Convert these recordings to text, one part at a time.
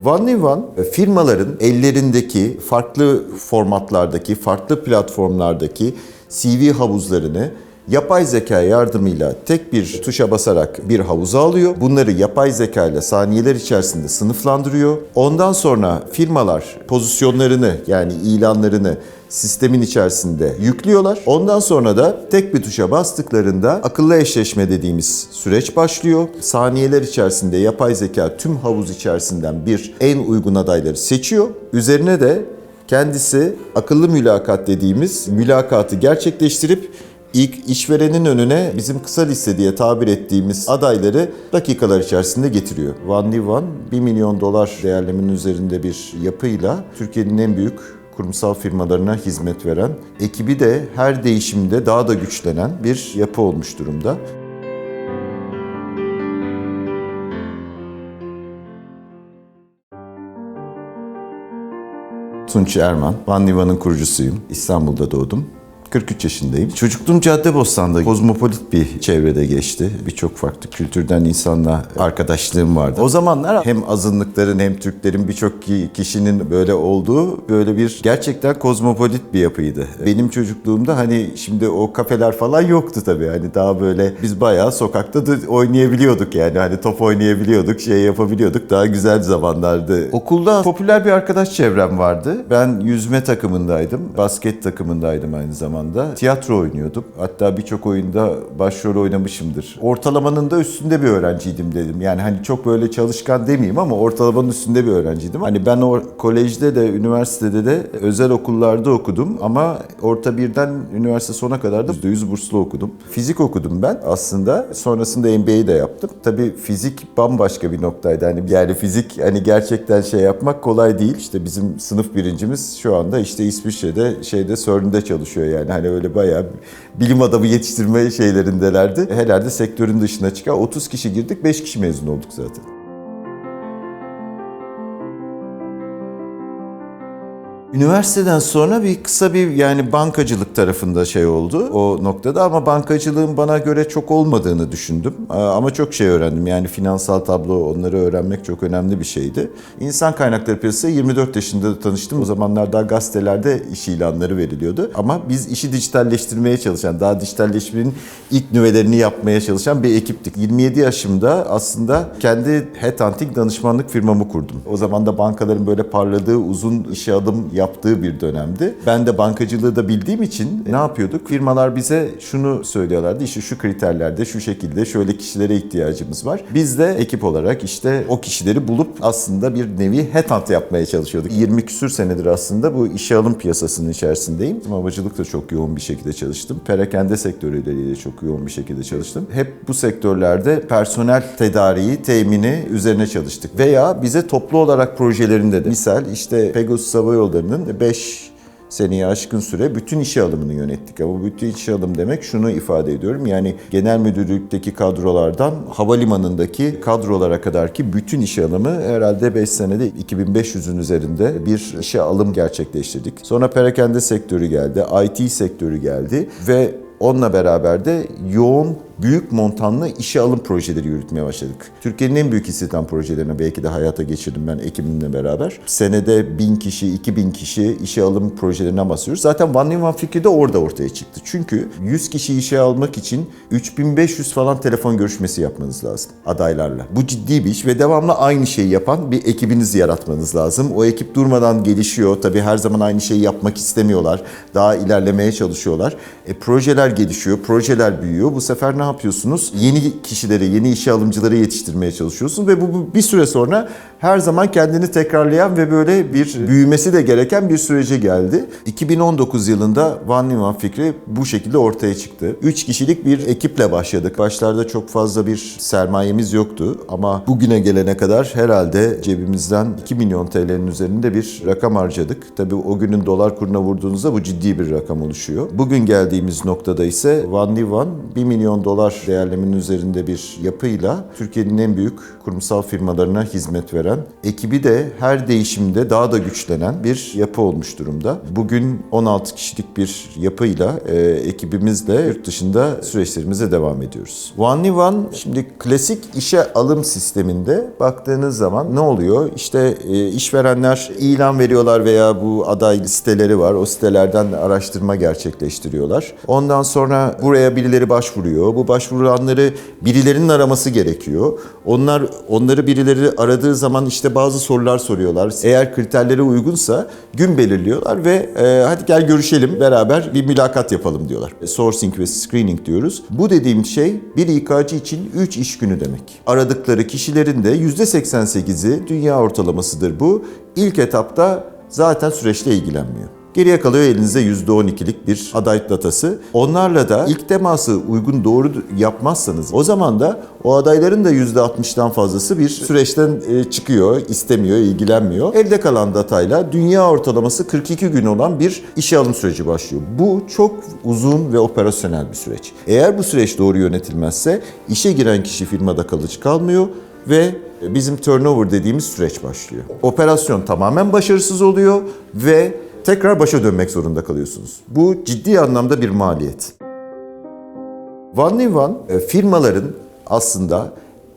One New One, firmaların ellerindeki farklı formatlardaki, farklı platformlardaki CV havuzlarını yapay zeka yardımıyla tek bir tuşa basarak bir havuza alıyor. Bunları yapay zeka ile saniyeler içerisinde sınıflandırıyor. Ondan sonra firmalar pozisyonlarını yani ilanlarını sistemin içerisinde yüklüyorlar. Ondan sonra da tek bir tuşa bastıklarında akıllı eşleşme dediğimiz süreç başlıyor. Saniyeler içerisinde yapay zeka tüm havuz içerisinden bir en uygun adayları seçiyor. Üzerine de kendisi akıllı mülakat dediğimiz mülakatı gerçekleştirip İlk işverenin önüne bizim kısa liste diye tabir ettiğimiz adayları dakikalar içerisinde getiriyor. One New One, $1 milyon değerlemenin üzerinde bir yapıyla Türkiye'nin en büyük kurumsal firmalarına hizmet veren, ekibi de her değişimde daha da güçlenen bir yapı olmuş durumda. Tunç Erman, One New One'ın kurucusuyum. İstanbul'da doğdum. 43 yaşındayım. Çocukluğum Caddebostan'da kozmopolit bir çevrede geçti. Birçok farklı kültürden insanla arkadaşlığım vardı. O zamanlar hem azınlıkların hem Türklerin birçok kişinin böyle olduğu böyle bir gerçekten kozmopolit bir yapıydı. Benim çocukluğumda hani şimdi o kafeler falan yoktu tabii. Hani daha böyle biz bayağı sokakta da oynayabiliyorduk yani. Hani top oynayabiliyorduk, şey yapabiliyorduk. Daha güzel zamanlardı. Okulda popüler bir arkadaş çevrem vardı. Ben yüzme takımındaydım, basket takımındaydım aynı zamanda. Tiyatro oynuyordum. Hatta birçok oyunda başrol oynamışımdır. Ortalamanın da üstünde bir öğrenciydim dedim. Yani hani çok böyle çalışkan demeyeyim ama ortalamanın üstünde bir öğrenciydim. Hani ben o kolejde de, üniversitede de özel okullarda okudum ama orta birden üniversite sona kadar da %100 burslu okudum. Fizik okudum ben aslında. Sonrasında MBA'yi de yaptım. Tabii fizik bambaşka bir noktaydı. Yani fizik hani gerçekten şey yapmak kolay değil. İşte bizim sınıf birincimiz şu anda işte İsviçre'de CERN'de çalışıyor yani. Hani öyle bayağı bilim adamı yetiştirme şeylerindelerdi. Herhalde sektörün dışına çıkan 30 kişi girdik, 5 kişi mezun olduk zaten. Üniversiteden sonra kısa bir yani bankacılık tarafında şey oldu o noktada ama bankacılığın bana göre çok olmadığını düşündüm. Ama çok şey öğrendim yani finansal tablo onları öğrenmek çok önemli bir şeydi. İnsan kaynakları piyasası 24 yaşında tanıştım. O zamanlar daha gazetelerde iş ilanları veriliyordu. Ama biz işi dijitalleştirmeye çalışan, daha dijitalleşmenin ilk nüvelerini yapmaya çalışan bir ekiptik. 27 yaşımda aslında kendi headhunting danışmanlık firmamı kurdum. O zaman da bankaların böyle parladığı uzun işe adım yaptığı bir dönemdi. Ben de bankacılığı da bildiğim için ne yapıyorduk? Firmalar bize şunu söylüyorlardı. İşte şu kriterlerde, şu şekilde, şöyle kişilere ihtiyacımız var. Biz de ekip olarak işte o kişileri bulup aslında bir nevi headhunt yapmaya çalışıyorduk. 20 küsür senedir aslında bu işe alım piyasasının içerisindeyim. Havacılıkta çok yoğun bir şekilde çalıştım. Perakende sektörüyle çok yoğun bir şekilde çalıştım. Hep bu sektörlerde personel tedariği, temini üzerine çalıştık. Veya bize toplu olarak projelerinde de misal işte Pegasus Hava Yolları'nın 5 seneye aşkın süre bütün işe alımını yönettik. Ama bütün işe alım demek şunu ifade ediyorum. Yani genel müdürlükteki kadrolardan havalimanındaki kadrolara kadar ki bütün işe alımı herhalde 5 senede 2500'ün üzerinde bir işe alım gerçekleştirdik. Sonra perakende sektörü geldi, IT sektörü geldi ve onunla beraber de yoğun, büyük montanlı işe alım projeleri yürütmeye başladık. Türkiye'nin en büyük istihdam projelerini belki de hayata geçirdim ben ekibimle beraber. Senede 1000 kişi, 2000 kişi işe alım projelerinden bahsediyoruz. Zaten One New One fikri de orada ortaya çıktı. Çünkü 100 kişi işe almak için 3500 falan telefon görüşmesi yapmanız lazım adaylarla. Bu ciddi bir iş ve devamlı aynı şeyi yapan bir ekibinizi yaratmanız lazım. O ekip durmadan gelişiyor. Tabii her zaman aynı şeyi yapmak istemiyorlar. Daha ilerlemeye çalışıyorlar. Projeler gelişiyor, projeler büyüyor. Bu sefer ne yapıyorsunuz? Yeni kişileri, yeni işe alımcıları yetiştirmeye çalışıyorsunuz ve bu bir süre sonra her zaman kendini tekrarlayan ve böyle bir büyümesi de gereken bir sürece geldi. 2019 yılında One New One fikri bu şekilde ortaya çıktı. 3 kişilik bir ekiple başladık. Başlarda çok fazla bir sermayemiz yoktu ama bugüne gelene kadar herhalde cebimizden 2 milyon TL'nin üzerinde bir rakam harcadık. Tabii o günün dolar kuruna vurduğunuzda bu ciddi bir rakam oluşuyor. Bugün geldiğimiz noktada ise One New One $1 milyon değerlemenin üzerinde bir yapıyla Türkiye'nin en büyük kurumsal firmalarına hizmet veren, gören, ekibi de her değişimde daha da güçlenen bir yapı olmuş durumda. Bugün 16 kişilik bir yapıyla ekibimizle yurt dışında süreçlerimize devam ediyoruz. One şimdi klasik işe alım sisteminde baktığınız zaman ne oluyor? İşte işverenler ilan veriyorlar veya bu aday siteleri var. O sitelerden araştırma gerçekleştiriyorlar. Ondan sonra buraya birileri başvuruyor. Bu başvuranları birilerinin araması gerekiyor. Onları birileri aradığı zaman işte bazı sorular soruyorlar. Eğer kriterlere uygunsa gün belirliyorlar ve hadi gel görüşelim, beraber bir mülakat yapalım diyorlar. Sourcing ve screening diyoruz. Bu dediğim şey bir İK'cı için 3 iş günü demek. Aradıkları kişilerin de %88'i, dünya ortalamasıdır bu, İlk etapta zaten süreçle ilgilenmiyor. Geriye kalıyor elinizde %12'lik bir aday datası. Onlarla da ilk teması uygun doğru yapmazsanız o zaman da o adayların da %60'dan fazlası bir süreçten çıkıyor, istemiyor, ilgilenmiyor. Elde kalan datayla dünya ortalaması 42 gün olan bir işe alım süreci başlıyor. Bu çok uzun ve operasyonel bir süreç. Eğer bu süreç doğru yönetilmezse işe giren kişi firmada kalıcı kalmıyor ve bizim turnover dediğimiz süreç başlıyor. Operasyon tamamen başarısız oluyor ve tekrar başa dönmek zorunda kalıyorsunuz. Bu ciddi anlamda bir maliyet. One firmaların aslında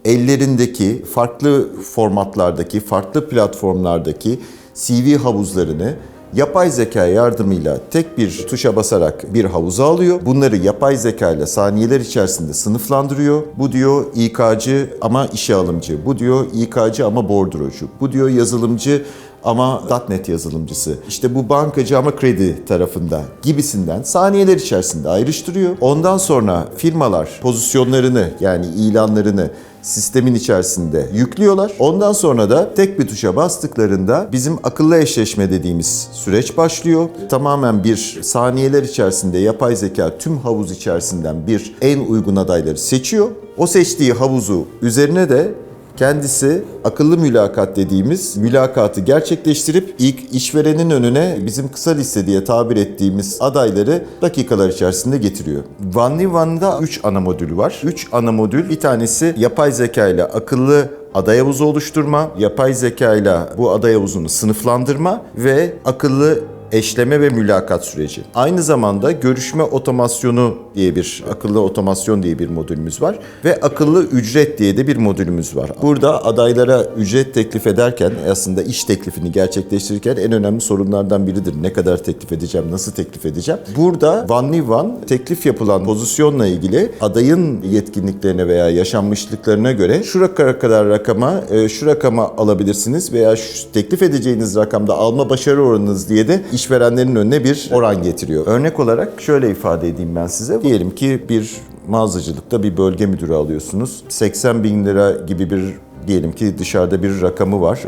ellerindeki farklı formatlardaki, farklı platformlardaki CV havuzlarını yapay zeka yardımıyla tek bir tuşa basarak bir havuza alıyor. Bunları yapay zeka ile saniyeler içerisinde sınıflandırıyor. Bu diyor İK'cı ama işe alımcı. Bu diyor İK'cı ama bordrocu. Bu diyor yazılımcı ama .NET yazılımcısı. İşte bu bankacı ama kredi tarafında gibisinden saniyeler içerisinde ayrıştırıyor. Ondan sonra firmalar pozisyonlarını, yani ilanlarını sistemin içerisinde yüklüyorlar. Ondan sonra da tek bir tuşa bastıklarında bizim akıllı eşleşme dediğimiz süreç başlıyor. Tamamen bir saniyeler içerisinde yapay zeka tüm havuz içerisinden bir en uygun adayları seçiyor. O seçtiği havuzu üzerine de kendisi akıllı mülakat dediğimiz mülakatı gerçekleştirip ilk işverenin önüne bizim kısa liste diye tabir ettiğimiz adayları dakikalar içerisinde getiriyor. One'da 3 ana modül var. 3 ana modül, bir tanesi yapay zeka ile akıllı aday havuzu oluşturma, yapay zeka ile bu aday havuzunu sınıflandırma ve akıllı eşleme ve mülakat süreci. Aynı zamanda görüşme otomasyonu diye bir, akıllı otomasyon diye bir modülümüz var ve akıllı ücret diye de bir modülümüz var. Burada adaylara ücret teklif ederken, aslında iş teklifini gerçekleştirirken en önemli sorunlardan biridir. Ne kadar teklif edeceğim, nasıl teklif edeceğim? Burada One teklif yapılan pozisyonla ilgili adayın yetkinliklerine veya yaşanmışlıklarına göre şu kadar rakama, şu rakama alabilirsiniz veya şu teklif edeceğiniz rakamda alma başarı oranınız diye de işverenlerin önüne bir oran getiriyor. Örnek olarak şöyle ifade edeyim ben size. Diyelim ki bir mağazacılıkta bir bölge müdürü alıyorsunuz. 80 bin lira gibi bir, diyelim ki dışarıda bir rakamı var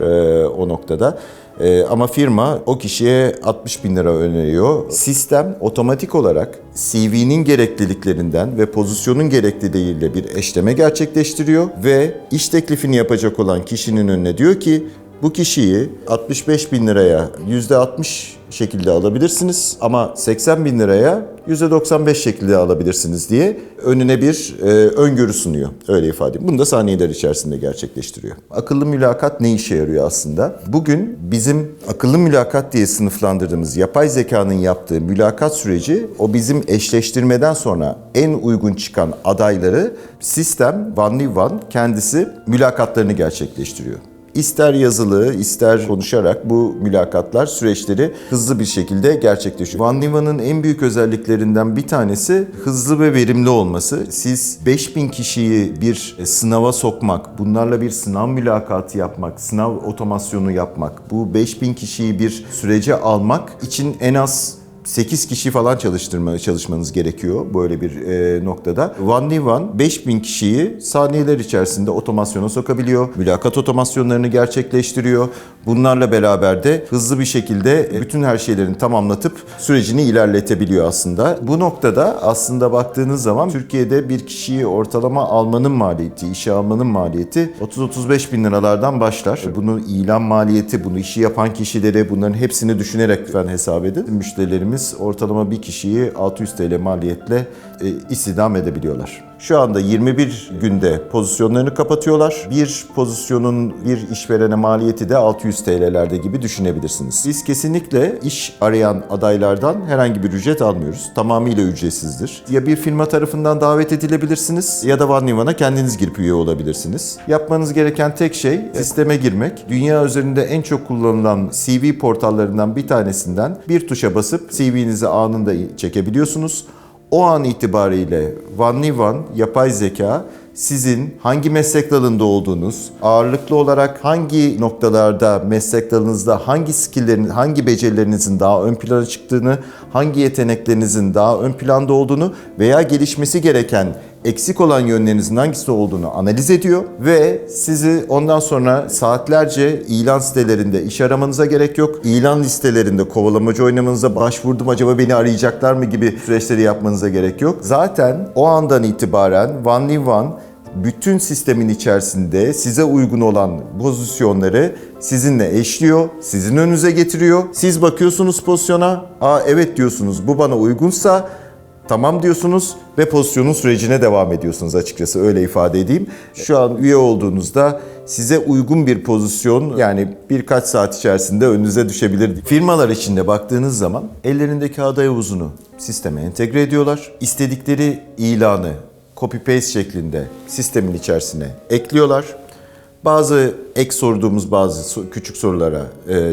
o noktada. Ama firma o kişiye 60 bin lira öneriyor. Sistem otomatik olarak CV'nin gerekliliklerinden ve pozisyonun gerekliliğiyle bir eşleme gerçekleştiriyor ve iş teklifini yapacak olan kişinin önüne diyor ki bu kişiyi 65 bin liraya %60 şekilde alabilirsiniz ama 80 bin liraya %95 şekilde alabilirsiniz diye önüne bir öngörü sunuyor. Öyle ifade edeyim. Bunu da saniyeler içerisinde gerçekleştiriyor. Akıllı mülakat ne işe yarıyor aslında? Bugün bizim akıllı mülakat diye sınıflandırdığımız yapay zekanın yaptığı mülakat süreci, o bizim eşleştirmeden sonra en uygun çıkan adayları sistem One kendisi mülakatlarını gerçekleştiriyor. İster yazılı, ister konuşarak bu mülakatlar, süreçleri hızlı bir şekilde gerçekleşiyor. One en büyük özelliklerinden bir tanesi hızlı ve verimli olması. Siz 5000 kişiyi bir sınava sokmak, bunlarla bir sınav mülakatı yapmak, sınav otomasyonu yapmak, bu 5000 kişiyi bir sürece almak için en az 8 kişi falan çalışmanız gerekiyor böyle bir noktada. One 5000 kişiyi saniyeler içerisinde otomasyona sokabiliyor. Mülakat otomasyonlarını gerçekleştiriyor. Bunlarla beraber de hızlı bir şekilde bütün her şeylerini tamamlatıp sürecini ilerletebiliyor aslında. Bu noktada aslında baktığınız zaman Türkiye'de bir kişiyi ortalama almanın maliyeti, işe almanın maliyeti 30-35 bin liralardan başlar. Bunu ilan maliyeti, bunu işi yapan kişileri, bunların hepsini düşünerek lütfen hesap edin. Müşterilerimiz ortalama bir kişiyi 600 TL maliyetle istihdam edebiliyorlar. Şu anda 21 günde pozisyonlarını kapatıyorlar. Bir pozisyonun bir işverene maliyeti de 600 TL'lerde gibi düşünebilirsiniz. Biz kesinlikle iş arayan adaylardan herhangi bir ücret almıyoruz. Tamamıyla ücretsizdir. Ya bir firma tarafından davet edilebilirsiniz ya da OneLivan'a kendiniz girip üye olabilirsiniz. Yapmanız gereken tek şey sisteme girmek. Dünya üzerinde en çok kullanılan CV portallarından bir tanesinden bir tuşa basıp CV'nizi anında çekebiliyorsunuz. O an itibariyle OneLivan, yapay zeka sizin hangi meslek dalında olduğunuz, ağırlıklı olarak hangi noktalarda meslek dalınızda hangi skill'lerin, hangi becerilerinizin daha ön plana çıktığını, hangi yeteneklerinizin daha ön planda olduğunu veya gelişmesi gereken eksik olan yönlerinizin hangisi olduğunu analiz ediyor ve sizi ondan sonra saatlerce ilan sitelerinde iş aramanıza gerek yok. İlan listelerinde kovalamacı oynamanıza, başvurdum acaba beni arayacaklar mı gibi süreçleri yapmanıza gerek yok. Zaten o andan itibaren OneLivan bütün sistemin içerisinde size uygun olan pozisyonları sizinle eşliyor, sizin önünüze getiriyor. Siz bakıyorsunuz pozisyona, evet diyorsunuz, bu bana uygunsa tamam diyorsunuz ve pozisyonun sürecine devam ediyorsunuz, açıkçası öyle ifade edeyim. Şu an üye olduğunuzda size uygun bir pozisyon, yani birkaç saat içerisinde önünüze düşebilir. Firmalar içinde baktığınız zaman ellerindeki aday havuzunu sisteme entegre ediyorlar. İstedikleri ilanı copy paste şeklinde sistemin içerisine ekliyorlar. Bazı ek sorduğumuz bazı küçük sorulara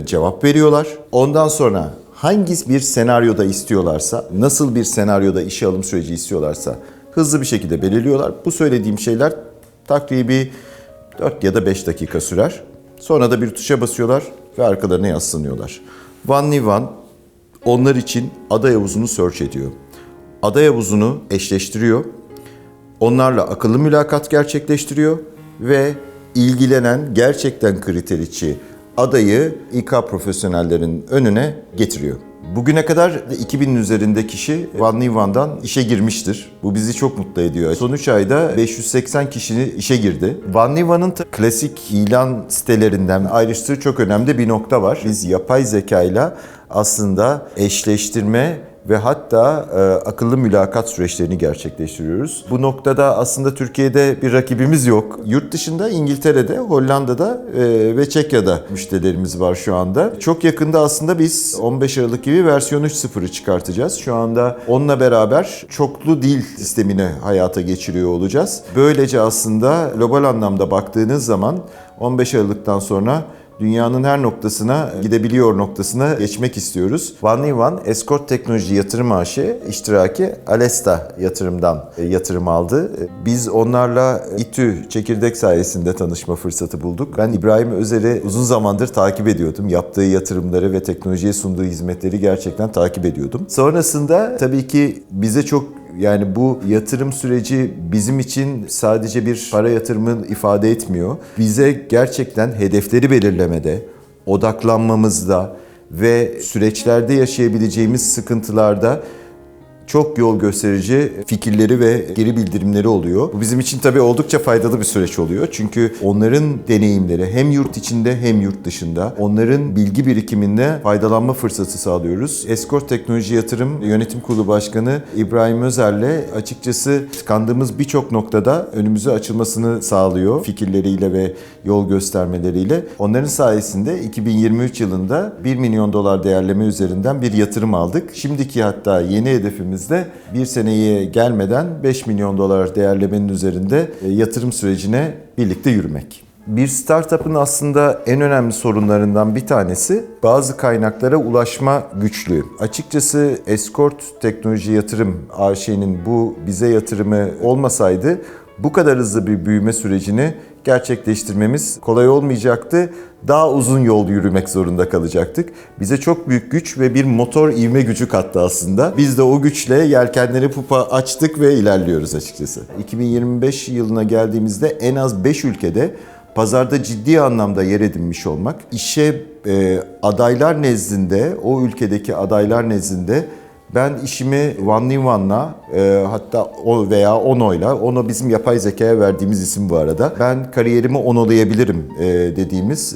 cevap veriyorlar. Ondan sonra hangi bir senaryoda istiyorlarsa, nasıl bir senaryoda işe alım süreci istiyorlarsa hızlı bir şekilde belirliyorlar. Bu söylediğim şeyler takribi 4 ya da 5 dakika sürer. Sonra da bir tuşa basıyorlar ve arkalarına yaslanıyorlar. OneLivan onlar için aday havuzunu search ediyor. Aday havuzunu eşleştiriyor. Onlarla akıllı mülakat gerçekleştiriyor ve ilgilenen gerçekten kriter içi adayı İK profesyonellerin önüne getiriyor. Bugüne kadar 2000'in üzerinde kişi OneLivan'dan işe girmiştir. Bu bizi çok mutlu ediyor. Son 3 ayda 580 kişi işe girdi. OneLivan'ın klasik ilan sitelerinden ayrıştığı çok önemli bir nokta var. Biz yapay zekayla aslında eşleştirme ve hatta akıllı mülakat süreçlerini gerçekleştiriyoruz. Bu noktada aslında Türkiye'de bir rakibimiz yok. Yurt dışında İngiltere'de, Hollanda'da ve Çekya'da müşterilerimiz var şu anda. Çok yakında aslında biz 15 Aralık gibi versiyon 3.0'ı çıkartacağız. Şu anda onunla beraber çoklu dil sistemini hayata geçiriyor olacağız. Böylece aslında global anlamda baktığınız zaman 15 Aralık'tan sonra dünyanın her noktasına gidebiliyor noktasına geçmek istiyoruz. OneLivan, Escort Teknoloji Yatırım AŞ iştiraki Alesta yatırımdan yatırım aldı. Biz onlarla İTÜ çekirdek sayesinde tanışma fırsatı bulduk. Ben İbrahim Özer'i uzun zamandır takip ediyordum. Yaptığı yatırımları ve teknolojiye sunduğu hizmetleri gerçekten takip ediyordum. Sonrasında tabii ki bize çok, yani bu yatırım süreci bizim için sadece bir para yatırımı ifade etmiyor. Bize gerçekten hedefleri belirlemede, odaklanmamızda ve süreçlerde yaşayabileceğimiz sıkıntılarda çok yol gösterici fikirleri ve geri bildirimleri oluyor. Bu bizim için tabii oldukça faydalı bir süreç oluyor. Çünkü onların deneyimleri hem yurt içinde hem yurt dışında, onların bilgi birikiminde faydalanma fırsatı sağlıyoruz. Escort Teknoloji Yatırım Yönetim Kurulu Başkanı İbrahim Özer'le açıkçası tıkandığımız birçok noktada önümüze açılmasını sağlıyor fikirleriyle ve yol göstermeleriyle. Onların sayesinde 2023 yılında 1 milyon dolar değerleme üzerinden bir yatırım aldık. Şimdiki hatta yeni hedefimiz de bir seneye gelmeden 5 milyon dolar değerlemenin üzerinde yatırım sürecine birlikte yürümek. Bir startup'ın aslında en önemli sorunlarından bir tanesi bazı kaynaklara ulaşma güçlüğü. Açıkçası Escort Teknoloji Yatırım AŞ'nin bu bize yatırımı olmasaydı bu kadar hızlı bir büyüme sürecini gerçekleştirmemiz kolay olmayacaktı. Daha uzun yol yürümek zorunda kalacaktık. Bize çok büyük güç ve bir motor ivme gücü kattı aslında. Biz de o güçle yelkenleri pupa açtık ve ilerliyoruz açıkçası. 2025 yılına geldiğimizde en az 5 ülkede pazarda ciddi anlamda yer edinmiş olmak, işe adaylar nezdinde, o ülkedeki adaylar nezdinde Ben işimi one-in-one'la hatta o veya Ono'yla, Ono bizim yapay zekaya verdiğimiz isim bu arada. Ben kariyerimi onolayabilirim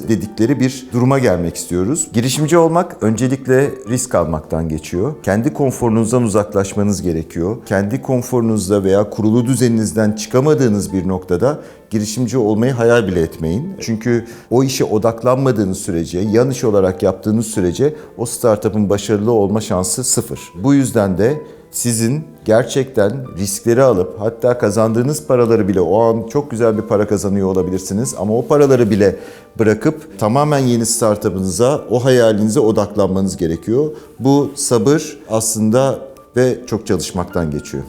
dedikleri bir duruma gelmek istiyoruz. Girişimci olmak öncelikle risk almaktan geçiyor. Kendi konforunuzdan uzaklaşmanız gerekiyor. Kendi konforunuzda veya kurulu düzeninizden çıkamadığınız bir noktada girişimci olmayı hayal bile etmeyin. Çünkü o işe odaklanmadığınız sürece, yan iş olarak yaptığınız sürece o startup'ın başarılı olma şansı sıfır. Bu yüzden de sizin gerçekten riskleri alıp hatta kazandığınız paraları bile o an çok güzel bir para kazanıyor olabilirsiniz ama o paraları bile bırakıp tamamen yeni startup'ınıza, o hayalinize odaklanmanız gerekiyor. Bu sabır aslında ve çok çalışmaktan geçiyor.